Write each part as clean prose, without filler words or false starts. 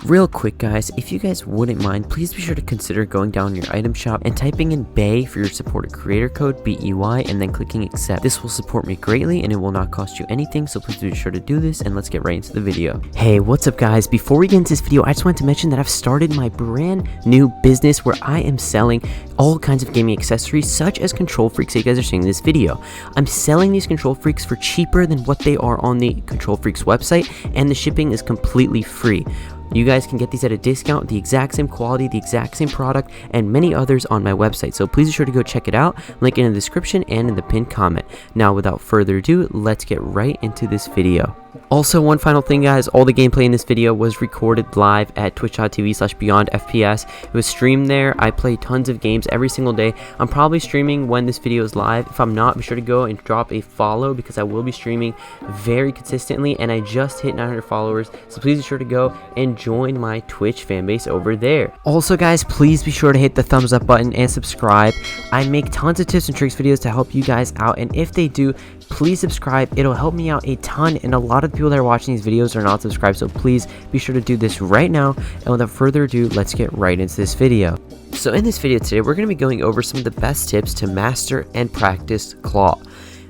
Real quick guys, if you guys wouldn't mind, please be sure to consider going down your item shop and typing in BAY for your supported creator code, BEY, and then clicking accept. This will support me greatly and it will not cost you anything, so please be sure to do this, and let's get right into the video. Hey, what's up guys? Before we get into this video, I just wanted to mention that I've started my brand new business where I am selling all kinds of gaming accessories such as control freaks that you guys are seeing in this video. I'm selling these control freaks for cheaper than what they are on the Control Freaks website, and the shipping is completely free. You guys can get these at a discount, the exact same quality, the exact same product, and many others on my website. So please be sure to go check it out. Link in the description and in the pinned comment. Now, without further ado, let's get right into this video. Also, one final thing guys, all the gameplay in this video was recorded live at twitch.tv/beyondfps. It was streamed there. I play tons of games every single day. I'm probably streaming when this video is live. If I'm not, be sure to go and drop a follow because I will be streaming very consistently, and I just hit 900 followers, so please be sure to go and join my Twitch fan base over there. Also guys, please be sure to hit the thumbs up button and subscribe. I make tons of tips and tricks videos to help you guys out, and if they do, please subscribe. It'll help me out a ton, and a lot of people that are watching these videos are not subscribed, so please be sure to do this right now. And without further ado, let's get right into this video. So in this video today, we're going to be going over some of the best tips to master and practice claw.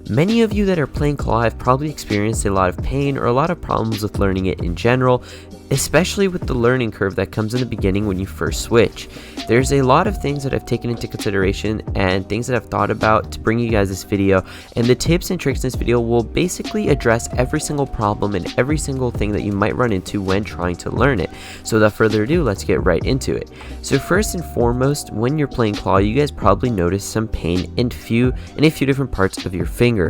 Many of you that are playing claw have probably experienced a lot of pain or a lot of problems with learning it in general, especially with the learning curve that comes in the beginning when you first switch. There's a lot of things that I've taken into consideration and things that I've thought about to bring you guys this video, and the tips and tricks in this video will basically address every single problem and every single thing that you might run into when trying to learn it. So without further ado, let's get right into it. So first and foremost, when you're playing claw, you guys probably notice some pain in a few different parts of your finger.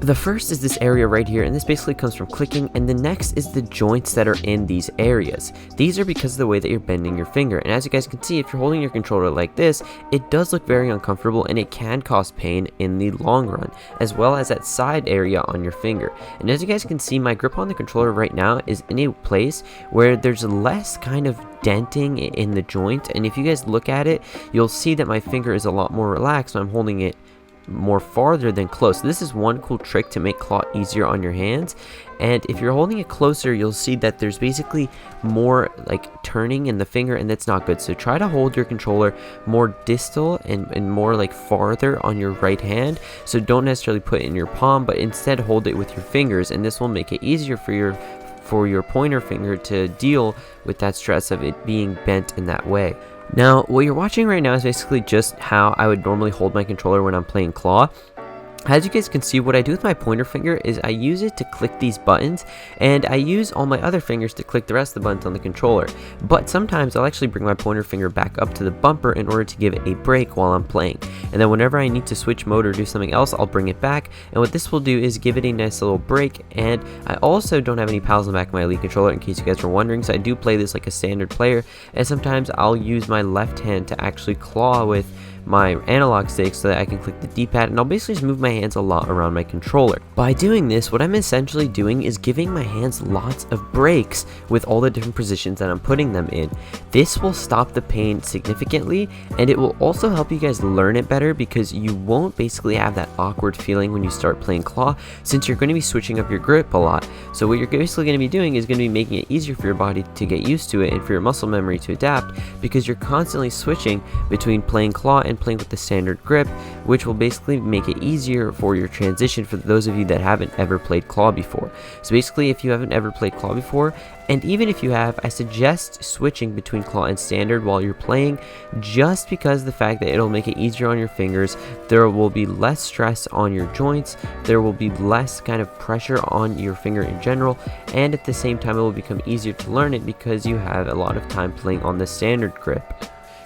The first is this area right here, and this basically comes from clicking, and the next is the joints that are in these areas. These are because of the way that you're bending your finger, and as you guys can see, if you're holding your controller like this, it does look very uncomfortable and it can cause pain in the long run, as well as that side area on your finger. And as you guys can see, my grip on the controller right now is in a place where there's less kind of denting in the joint, and if you guys look at it, you'll see that my finger is a lot more relaxed when I'm holding it more farther than close. This is one cool trick to make claw easier on your hands, and if you're holding it closer, you'll see that there's basically more like turning in the finger, and that's not good. So try to hold your controller more distal and more like farther on your right hand. So don't necessarily put it in your palm, but instead hold it with your fingers, and this will make it easier for your pointer finger to deal with that stress of it being bent in that way. Now, what you're watching right now is basically just how I would normally hold my controller when I'm playing claw. As you guys can see, what I do with my pointer finger is I use it to click these buttons, and I use all my other fingers to click the rest of the buttons on the controller. But sometimes I'll actually bring my pointer finger back up to the bumper in order to give it a break while I'm playing. And then whenever I need to switch mode or do something else, I'll bring it back. And what this will do is give it a nice little break. And I also don't have any pals on the back of my Elite controller, in case you guys were wondering. So I do play this like a standard player. And sometimes I'll use my left hand to actually claw with my analog stick so that I can click the D-pad, and I'll basically just move my hands a lot around my controller. By doing this, what I'm essentially doing is giving my hands lots of breaks with all the different positions that I'm putting them in. This will stop the pain significantly, and it will also help you guys learn it better because you won't basically have that awkward feeling when you start playing claw, since you're going to be switching up your grip a lot. So what you're basically going to be doing is going to be making it easier for your body to get used to it and for your muscle memory to adapt, because you're constantly switching between playing claw and playing with the standard grip, which will basically make it easier for your transition for those of you that haven't ever played claw before. So basically, if you haven't ever played claw before, and even if you have, I suggest switching between claw and standard while you're playing, just because the fact that it'll make it easier on your fingers. There will be less stress on your joints, there will be less kind of pressure on your finger in general, and at the same time it will become easier to learn it because you have a lot of time playing on the standard grip.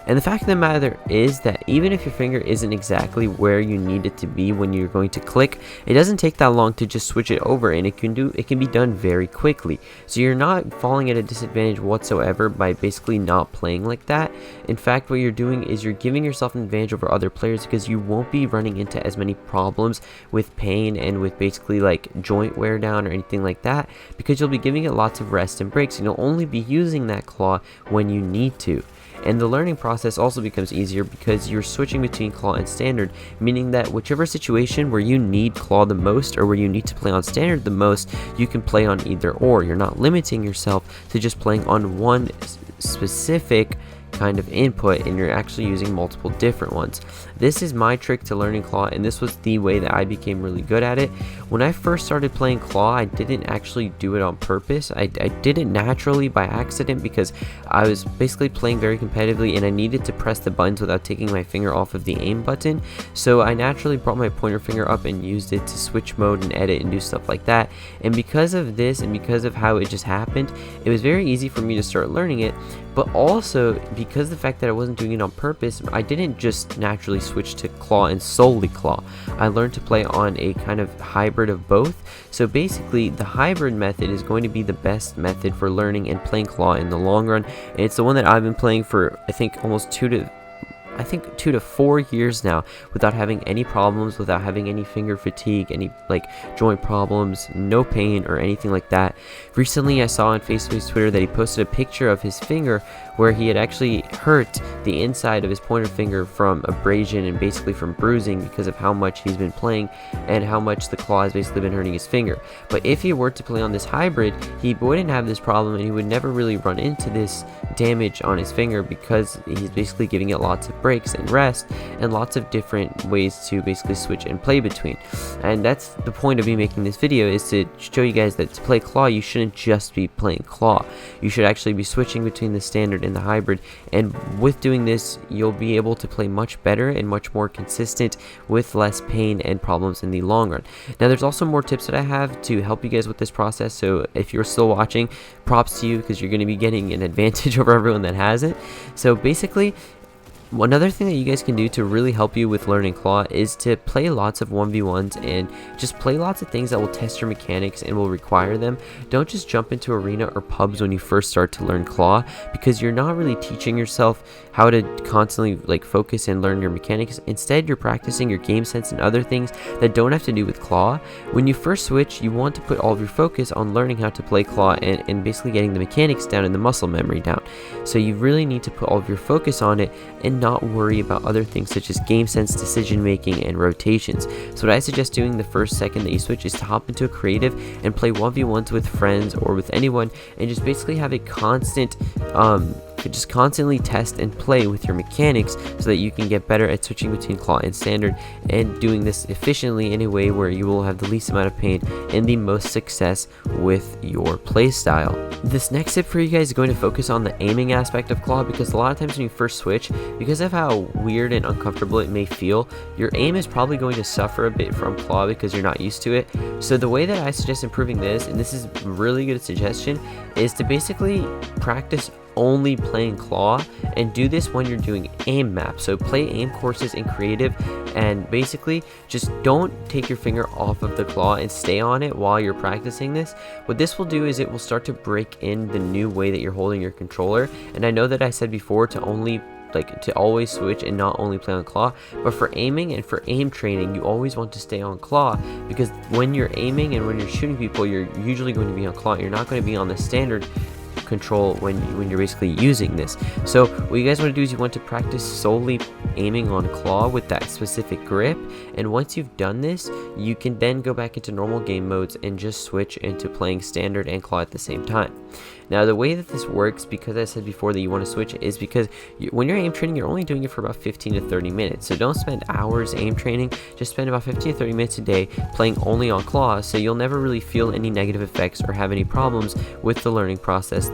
And the fact of the matter is that even if your finger isn't exactly where you need it to be when you're going to click, it doesn't take that long to just switch it over, and it can be done very quickly. So you're not falling at a disadvantage whatsoever by basically not playing like that. In fact, what you're doing is you're giving yourself an advantage over other players because you won't be running into as many problems with pain and with basically like joint wear down or anything like that, because you'll be giving it lots of rest and breaks, and you'll only be using that claw when you need to. And the learning process also becomes easier because you're switching between claw and standard, meaning that whichever situation where you need claw the most or where you need to play on standard the most, you can play on either or. You're not limiting yourself to just playing on one specific kind of input and you're actually using multiple different ones. This is my trick to learning claw, and this was the way that I became really good at it. When I first started playing claw, I didn't actually do it on purpose. I did it naturally by accident because I was basically playing very competitively and I needed to press the buttons without taking my finger off of the aim button. So I naturally brought my pointer finger up and used it to switch mode and edit and do stuff like that. And because of this and because of how it just happened, it was very easy for me to start learning it. But also, because the fact that I wasn't doing it on purpose, I didn't just naturally switch to claw and solely claw. I learned to play on a kind of hybrid of both. So basically, the hybrid method is going to be the best method for learning and playing claw in the long run. And it's the one that I've been playing for, I think, almost 2 to 4 years now without having any problems, without having any finger fatigue, any like joint problems, no pain or anything like that. Recently I saw on Facebook's Twitter that he posted a picture of his finger where he had actually hurt the inside of his pointer finger from abrasion and basically from bruising because of how much he's been playing and how much the claw has basically been hurting his finger. But if he were to play on this hybrid, he wouldn't have this problem and he would never really run into this damage on his finger because he's basically giving it lots of breaks and rest and lots of different ways to basically switch and play between. And that's the point of me making this video, is to show you guys that to play claw you shouldn't just be playing claw. You should actually be switching between the standard and the hybrid, and with doing this you'll be able to play much better and much more consistent with less pain and problems in the long run. Now there's also more tips that I have to help you guys with this process, so if you're still watching, props to you because you're going to be getting an advantage over everyone that has it. So basically, another thing that you guys can do to really help you with learning claw is to play lots of 1v1s and just play lots of things that will test your mechanics and will require them. Don't just jump into arena or pubs when you first start to learn claw, because you're not really teaching yourself how to constantly like focus and learn your mechanics. Instead, you're practicing your game sense and other things that don't have to do with claw. When you first switch, you want to put all of your focus on learning how to play claw and basically getting the mechanics down and the muscle memory down. So you really need to put all of your focus on it and not worry about other things such as game sense, decision making, and rotations. So what I suggest doing the first second that you switch is to hop into a creative and play 1v1s with friends or with anyone, and just basically have a constant just constantly test and play with your mechanics so that you can get better at switching between claw and standard, and doing this efficiently in a way where you will have the least amount of pain and the most success with your play style. This next tip for you guys is going to focus on the aiming aspect of claw, because a lot of times when you first switch, because of how weird and uncomfortable it may feel, your aim is probably going to suffer a bit from claw because you're not used to it. So the way that I suggest improving this, and this is a really good suggestion, is to basically practice only playing claw, and do this when you're doing aim maps. So play aim courses in creative and basically just don't take your finger off of the claw and stay on it while you're practicing this. What this will do is it will start to break in the new way that you're holding your controller. And I know that I said before to always switch and not only play on claw, but for aiming and for aim training you always want to stay on claw, because when you're aiming and when you're shooting people, you're usually going to be on claw. You're not going to be on the standard control when you're basically using this. So what you guys want to do is you want to practice solely aiming on claw with that specific grip, and once you've done this, you can then go back into normal game modes and just switch into playing standard and claw at the same time. Now the way that this works, because I said before that you want to switch, is because when you're aim training, you're only doing it for about 15 to 30 minutes. So don't spend hours aim training, just spend about 15 to 30 minutes a day playing only on claw, so you'll never really feel any negative effects or have any problems with the learning process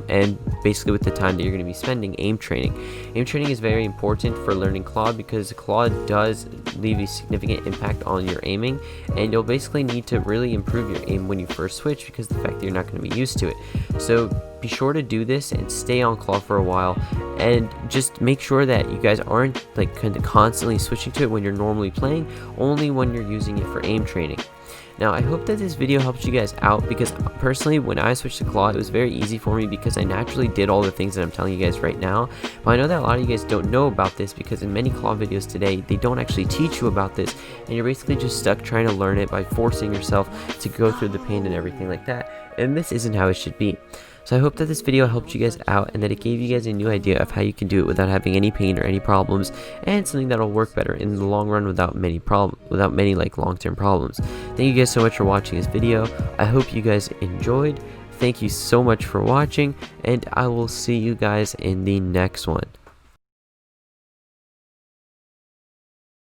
and basically with the time that you're going to be spending aim training. Aim training is very important for learning claw, because claw does leave a significant impact on your aiming, and you'll basically need to really improve your aim when you first switch because of the fact that you're not going to be used to it. So be sure to do this and stay on claw for a while, and just make sure that you guys aren't like kind of constantly switching to it when you're normally playing, only when you're using it for aim training. Now I hope that this video helps you guys out, because personally when I switched to claw it was very easy for me because I naturally did all the things that I'm telling you guys right now. But I know that a lot of you guys don't know about this, because in many claw videos today they don't actually teach you about this, and you're basically just stuck trying to learn it by forcing yourself to go through the pain and everything like that, and this isn't how it should be. So I hope that this video helped you guys out and that it gave you guys a new idea of how you can do it without having any pain or any problems, and something that'll work better in the long run without many like long-term problems. Thank you guys so much for watching this video. I hope you guys enjoyed. thank you so much for watching, and I will see you guys in the next one.